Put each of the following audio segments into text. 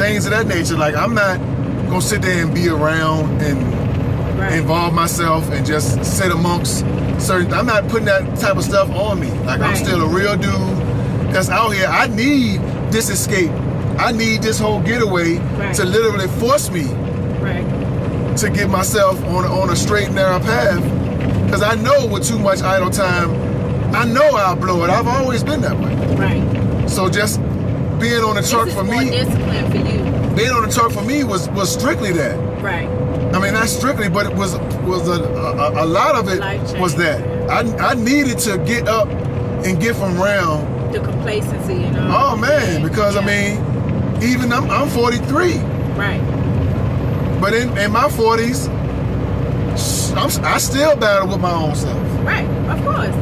things of that nature. Like, I'm not gonna sit there and be around and involve myself and just sit amongst certain. I'm not putting that type of stuff on me. Like, I'm still a real dude that's out here. I need this escape. I need this whole getaway to literally force me to get myself on a straight and narrow path. Because I know with too much idle time, I know I'll blow it. I've always been that way. Right. So just being on the truck for me, discipline for you. Being on the truck for me was strictly that. Right. I mean, not strictly, but it was a lot of it was that. I needed to get up and get from around the complacency and all. Oh man, because I mean, even I'm 43. Right. But in my 40s, I still battle with my own self. Right, of course.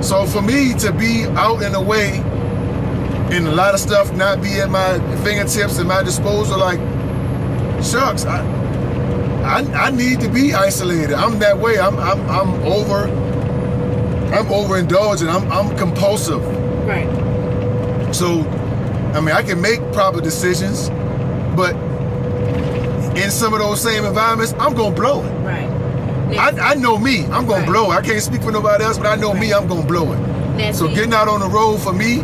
So for me to be out and away and a lot of stuff not be at my fingertips and my disposal, like, shucks, I need to be isolated. I'm that way. I'm overindulgent. I'm compulsive. Right. So, I mean, I can make proper decisions, but in some of those same environments, I'm gonna blow it. Right. I know me. I'm gonna blow it. I can't speak for nobody else, but I know me. I'm gonna blow it. So getting out on the road for me,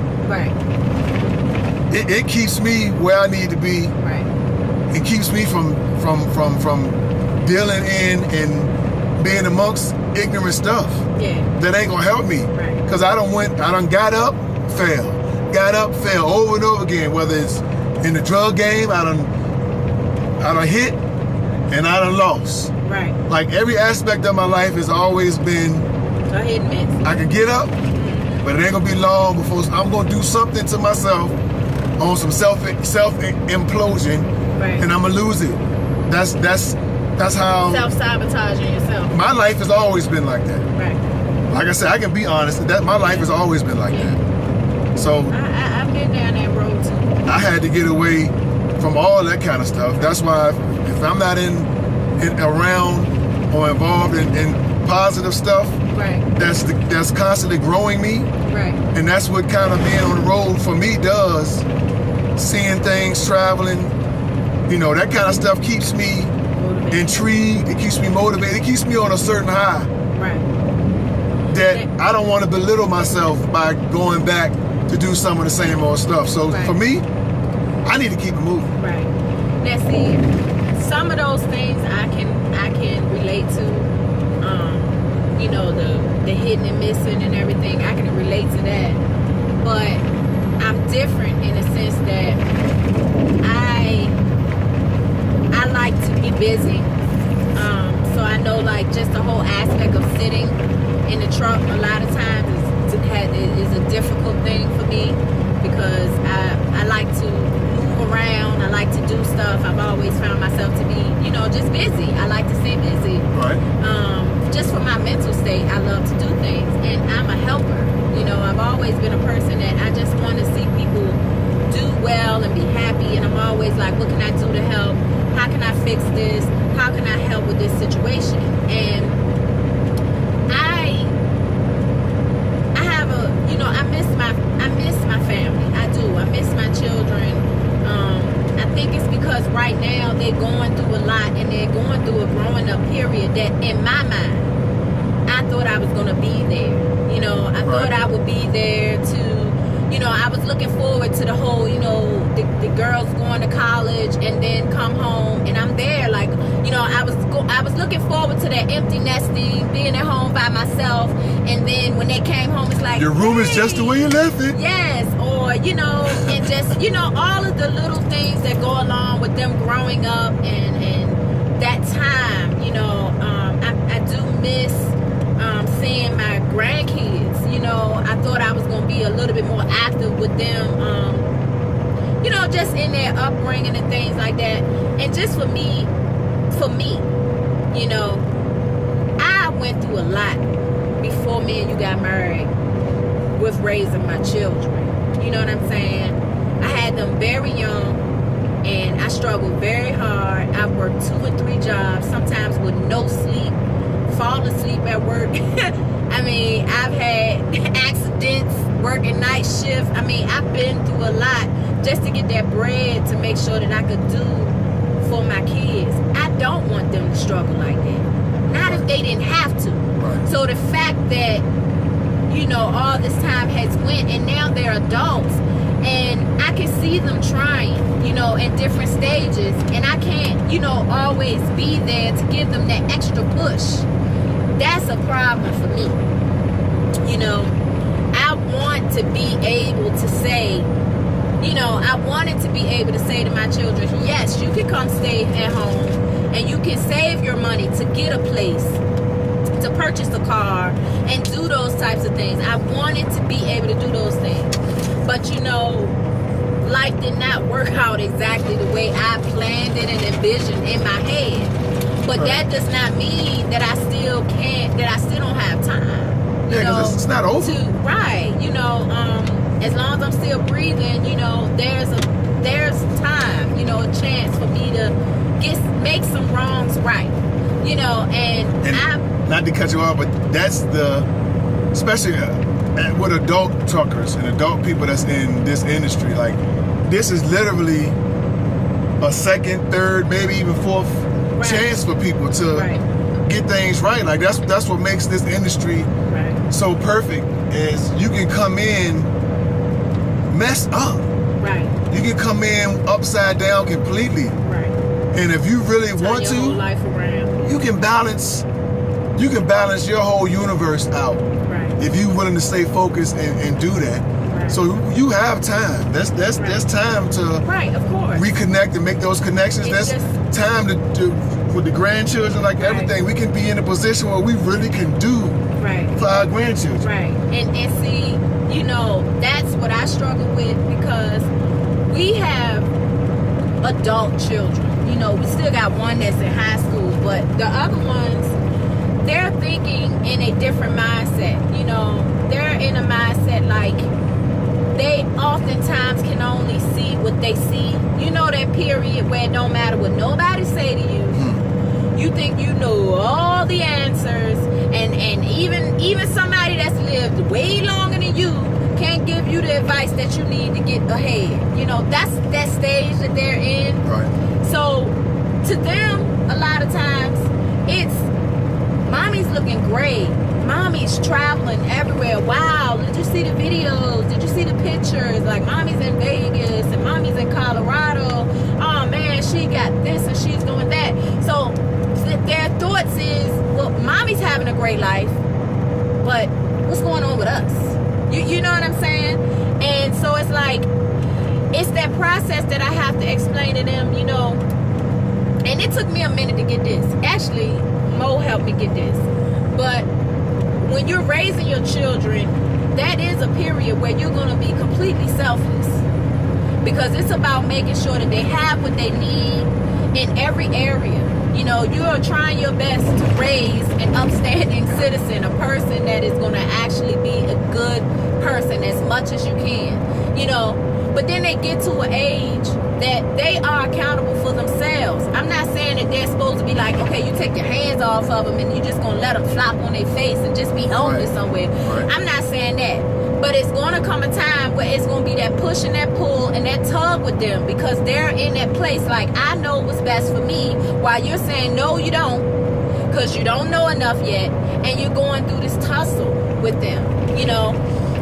it keeps me where I need to be. Right. It keeps me from dealing in and being amongst ignorant stuff. Yeah. That ain't gonna help me. Right. Because I done got up, fell over and over again. Whether it's in the drug game, I done hit and I done lost. Right. Like, every aspect of my life has always been a hit and miss. I can get up, but it ain't gonna be long before I'm gonna do something to myself on some self implosion, and I'm gonna lose it. That's how self-sabotaging yourself. My life has always been like that. Right. Like I said, I can be honest, that my life has always been like that. So I've been down that road too. I had to get away from all that kind of stuff. That's why if I'm not around or involved in positive stuff, that's constantly growing me. Right. And that's what kind of being on the road for me does. Seeing things, traveling, that kind of stuff keeps me intrigued. It keeps me motivated. It keeps me on a certain high. Right. That I don't want to belittle myself by going back to do some of the same old stuff. So for me, I need to keep it moving. Right. Now see, some of those things I can relate to. The hitting and missing and everything. I can relate to that. But I'm different in the sense that I like to be busy. So I know, like, just the whole aspect of sitting in the truck a lot of times is a difficult thing for me, because I like to move around. I like to do stuff. I've always found myself to be, just busy. I like to stay busy. Right. Just for my mental state, I love to do things, and I'm a helper. I've always been a person that I just want to see people do well and be happy, and I'm always like, what can I do to help? How can I fix this? How can I help with this situation? And I have I miss my family. I do. I miss my children. I think it's because right now they're going through a lot, and they're going through a growing up period that, in my mind, I thought I was going to be there. I thought I would be there to, I was looking forward to the whole, the girls going to college and then come home, and I'm there. Like, I was looking forward to that empty nesting, being at home by myself, and then when they came home, it's like, your room is just the way you left it. Yes, or, and just, all of the little things that go along with them growing up and that time, I do miss seeing my grandkids. I thought I was going to be a little bit more active with them, just in their upbringing and things like that. And just for me, I went through a lot before me and you got married with raising my children. You know what I'm saying? I had them very young, and I struggled very hard. I worked 2 or 3 jobs, sometimes with no sleep, fall asleep at work. I mean, I've had accidents working night shift. I mean, I've been through a lot just to get that bread to make sure that I could do for my kids. I don't want them to struggle like that. Not if they didn't have to. Right. So the fact that, you know, all this time has went and now they're adults and I can see them trying, you know, in different stages, and I can't, you know, always be there to give them that extra push. That's a problem for me. You know, I want to be able to say, you know, I wanted to be able to say to my children, yes, you can come stay at home and you can save your money to get a place, to purchase a car and do those types of things. I wanted to be able to do those things. But, you know, life did not work out exactly the way I planned it and envisioned in my head. But that does not mean that I still can't, that I still don't have time. Yeah, because it's not over. Right. You know, as long as I'm still breathing, you know, there's time, you know, a chance for me to make some wrongs right. You know, and not to cut you off, but that's especially with adult truckers and adult people that's in this industry, like, this is literally a second, third, maybe even fourth chance for people to get things right. Like, that's what makes this industry so perfect, is you can come in messed up. Right. You can come in upside down completely. Right. And if you really want to, life around. you can balance your whole universe out. Right. If you're willing to stay focused and do that. Right. So you have time. That's time to of course. reconnect and make those connections. It's that's time to with the grandchildren, like everything. We can be in a position where we really can do for our grandchildren. Right. And see, you know, that's what I struggle with, because we have adult children. You know, we still got one that's in high school, but the other ones, they're thinking in a different mindset. You know, they're in a mindset like they oftentimes can only see what they see. You know, that period where it don't matter what nobody say to you. You think you know all the answers, and even somebody that's lived way longer than you can't give you the advice that you need to get ahead. You know, that's that stage that they're in. Right. So to them, a lot of times, it's mommy's looking great. Mommy's traveling everywhere. Wow, did you see the videos? Did you see the pictures? Like, mommy's in Vegas and mommy's in Colorado. Oh man, she got this and she's doing that. So their thoughts is, well, mommy's having a great life, but what's going on with us? You know what I'm saying? And so it's like, it's that process that I have to explain to them, you know. And it took me a minute to get this. Actually, Mo helped me get this. But when you're raising your children, that is a period where you're going to be completely selfless, because it's about making sure that they have what they need in every area. You know, you're trying your best to raise an upstanding citizen, a person that is going to actually be a good person as much as you can, you know. But then they get to an age that they are accountable for themselves. I'm not saying that they're supposed to be like, okay, you take your hands off of them and you're just going to let them flop on their face and just be homeless somewhere. I'm not saying that. But it's going to come a time where it's going to be that push and that pull and that tug with them, because they're in that place like, I know what's best for me, while you're saying, no, you don't, because you don't know enough yet, and you're going through this tussle with them, you know.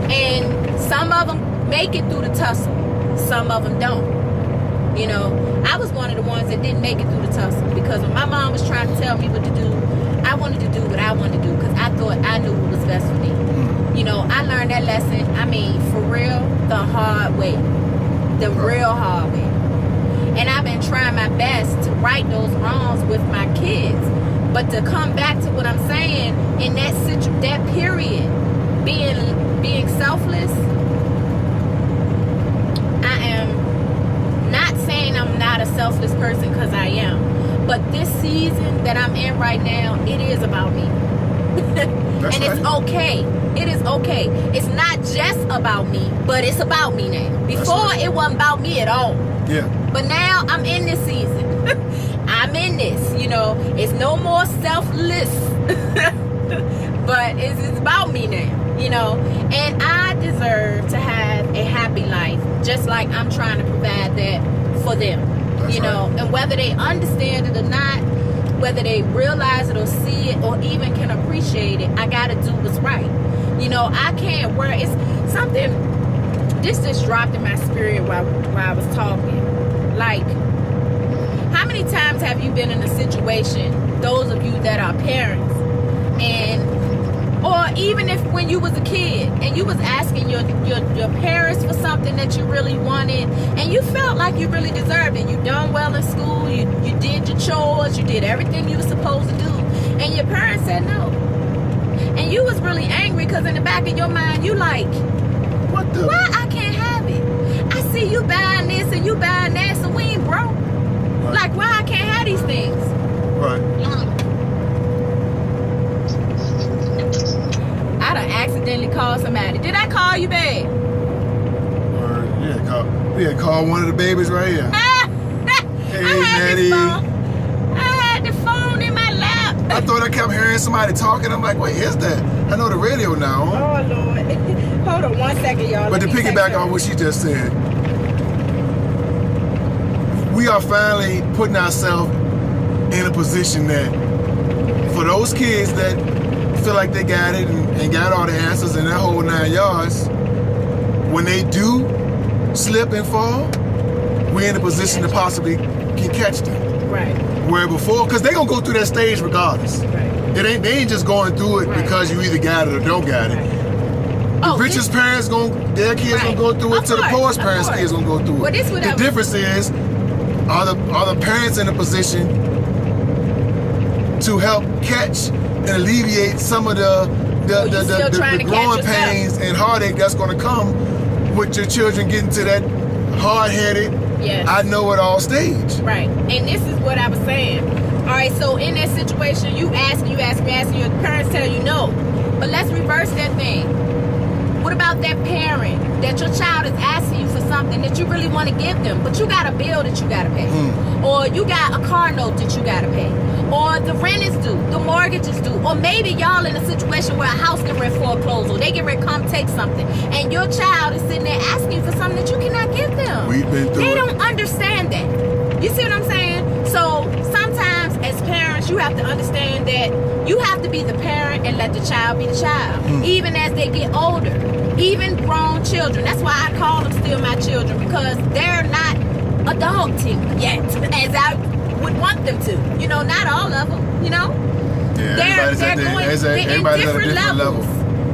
And some of them make it through the tussle. Some of them don't. You know, I was one of the ones that didn't make it through the tussle, because when my mom was trying to tell me what to do, I wanted to do what I wanted to do, because I thought I knew what was best for me. You know, I learned that lesson, I mean, for real, the hard way. The real hard way. And I've been trying my best to right those wrongs with my kids. But to come back to what I'm saying, in that period, being selfless, I am not saying I'm not a selfless person, because I am. But this season that I'm in right now, it is about me. And it's okay. It is okay. It's not just about me, but it's about me now. Before, it wasn't about me at all. Yeah. But now I'm in this season. I'm in this, you know. It's no more selfless. But it's about me now. you know, and I deserve to have a happy life, just like I'm trying to provide that for them. That's you know, right. And whether they understand it or not, whether they realize it or see it or even can appreciate it, I gotta do what's right. You know, I can't wear it's something. This just dropped in my spirit while I was talking. Like, how many times have you been in a situation, those of you that are parents, and or even if when you was a kid and you was asking your parents for something that you really wanted and you felt like you really deserved it. You done well in school, you did your chores, you did everything you were supposed to do, and your parents said no. And you was really angry because in the back of your mind you like, what the? Why I can't have it? I see you buying this and you buying that, so we ain't broke. Right. Like, why I can't have these things? Right. I done accidentally called somebody. Did I call you, babe? Yeah, call one of the babies right here. Hey, Natty. I had the phone in my lap. I thought I kept hearing somebody talking. I'm like, what is that? I know the radio now. Oh, Lord. Hold on 1 second, y'all. But to piggyback on what she just said, we are finally putting ourselves in a position that for those kids that feel like they got it and got all the answers and that whole 9 yards, when they do slip and fall, we're in a position to possibly can catch them. Right. Where before, because they're going to go through that stage regardless. Right. They ain't just going through it because you either got it or don't got it. The richest parents their kids gonna go through it, to the poorest parents' kids gonna go through it. The difference is, are the parents in a position to help catch and alleviate some of the growing pains and heartache that's gonna come with your children getting to that hard-headed, I know it all stage. Right, and this is what I was saying. All right, so in that situation, you ask, your parents tell you no, but let's reverse that thing. What about that parent that your child is asking you for something that you really want to give them, but you got a bill that you got to pay, or you got a car note that you got to pay, or the rent is due, the mortgage is due, or maybe y'all in a situation where a house get ready for foreclosure, they get ready to come take something, and your child is sitting there asking you for something that you cannot give them. We've been through They don't understand that. You see what I'm saying? So sometimes as parents, you have to understand that you have to be the parent and let the child be the child, even as they get older. Even grown children. That's why I call them still my children, because they're not adulting yet, as I would want them to. You know, not all of them. You know, everybody's at different levels.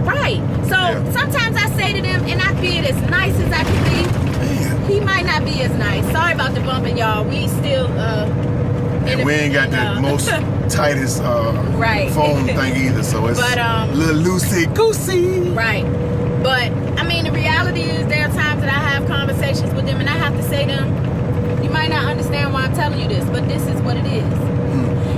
Right. So sometimes I say to them, and I be it as nice as I can be. He might not be as nice. Sorry about the bumping, y'all. We still and we ain't got the most tightest phone thing either, so it's a little loosey-goosey. Right. But, I mean, the reality is there are times that I have conversations with them and I have to say to them, you might not understand why I'm telling you this, but this is what it is.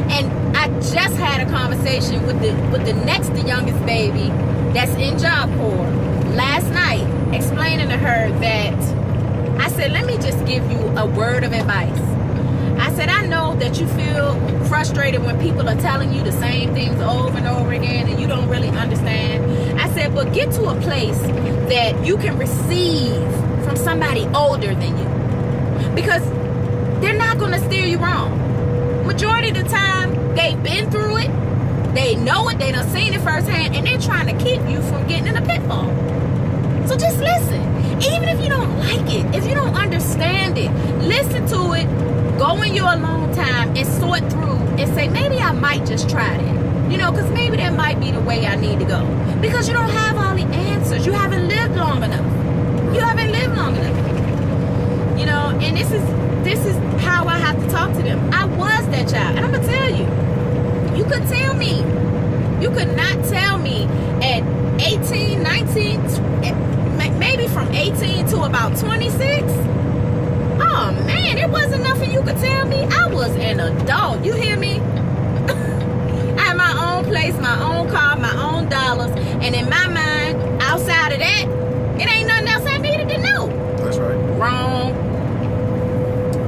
And I just had a conversation with the next to youngest baby that's in Job Corps last night, explaining to her that, I said, let me just give you a word of advice. I said, I know that you feel frustrated when people are telling you the same things over and over again and you don't really understand. I said, but get to a place that you can receive from somebody older than you. Because they're not going to steer you wrong. Majority of the time, they've been through it. They know it. They done seen it firsthand. And they're trying to keep you from getting in a pitfall. So just listen. Even if you don't like it, if you don't understand it, listen to it. Go in your alone time and sort through and say, maybe I might just try that. You know, because maybe that might be the way I need to go. Because you don't have all the answers. You haven't lived long enough. You haven't lived long enough. You know, and this is how I have to talk to them. I was that child. And I'm going to tell you, you could tell me. You could not tell me at 18, 19, maybe from 18 to about 26. Oh man, it wasn't nothing you could tell me. I was an adult. You hear me? I had my own place, my own car, my own dollars. And in my mind, outside of that, it ain't nothing else I needed to know. That's right. Wrong.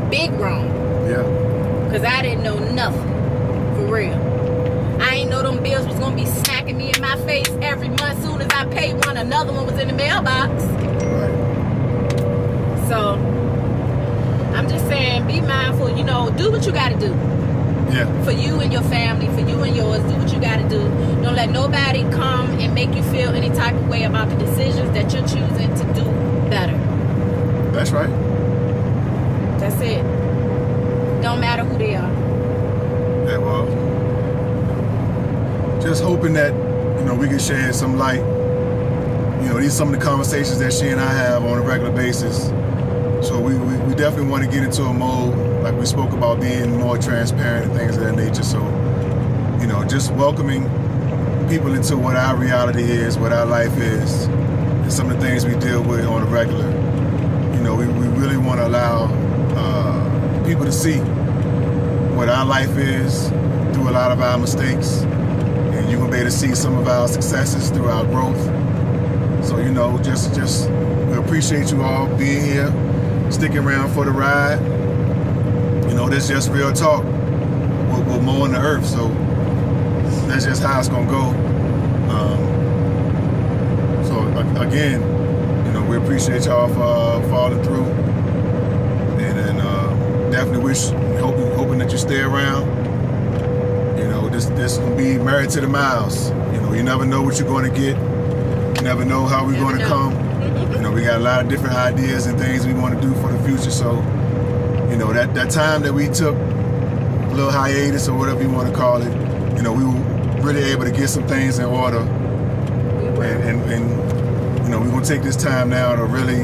Big wrong. Yeah. Because I didn't know nothing. For real. I ain't know them bills was going to be smacking me in my face every month soon as I pay another one was in the mailbox. Right. So I'm just saying, be mindful. You know, do what you got to do. Yeah. For you and your family, for you and yours, do what you got to do. Don't let nobody come and make you feel any type of way about the decisions that you're choosing to do better. That's right. That's it. Don't matter who they are. Yeah, well, just hoping that, you know, we can shed some light. You know, these are some of the conversations that she and I have on a regular basis. So we definitely want to get into a mode, like we spoke about, being more transparent and things of that nature. So, you know, just welcoming people into what our reality is, what our life is, and some of the things we deal with on a regular. You know, we really want to allow people to see what our life is through a lot of our mistakes, and you're gonna be able to see some of our successes through our growth. So, you know, just we appreciate you all being here, sticking around for the ride. You know, this is just real talk. We're mowing the earth, so that's just how it's gonna go. So again, you know, we appreciate y'all for following through, and definitely hoping that you stay around. You know, this gonna be married to the miles. You know, you never know what you're gonna get. You never know how we're gonna come. You know, we got a lot of different ideas and things we want to do for the future. So, you know, that time that we took a little hiatus or whatever you want to call it, you know, we were really able to get some things in order. And you know, we're gonna take this time now to really,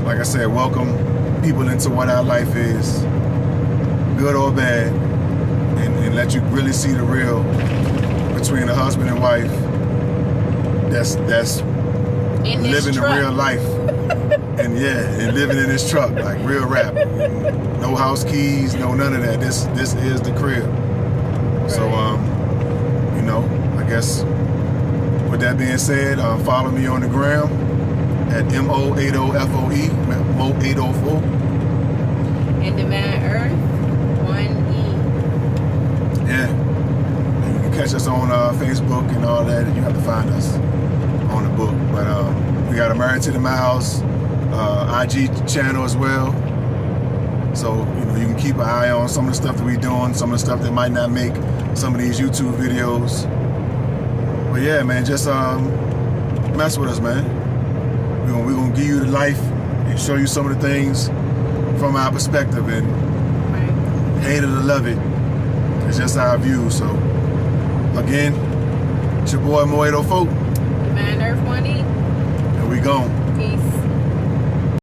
like I said, welcome people into what our life is, good or bad, and let you really see the real between a husband and wife. That's living the real life. And and living in this truck, like real rap. No house keys, no none of that. This is the crib. So you know, I guess with that being said, follow me on the gram at MO80FOE, Mo804. And Divine Earth 1E. Yeah. And you can catch us on Facebook and all that, and you have to find us on the book. But we got a Married to the Miles IG channel as well. So, you know, you can keep an eye on some of the stuff that we're doing, some of the stuff that might not make some of these YouTube videos. But yeah, man, just mess with us, man. We're gonna give you the life and show you some of the things from our perspective, and hate it or love it, it's just our view. So again, it's your boy Mo804. Divine Earth 1E. And we gone. Peace.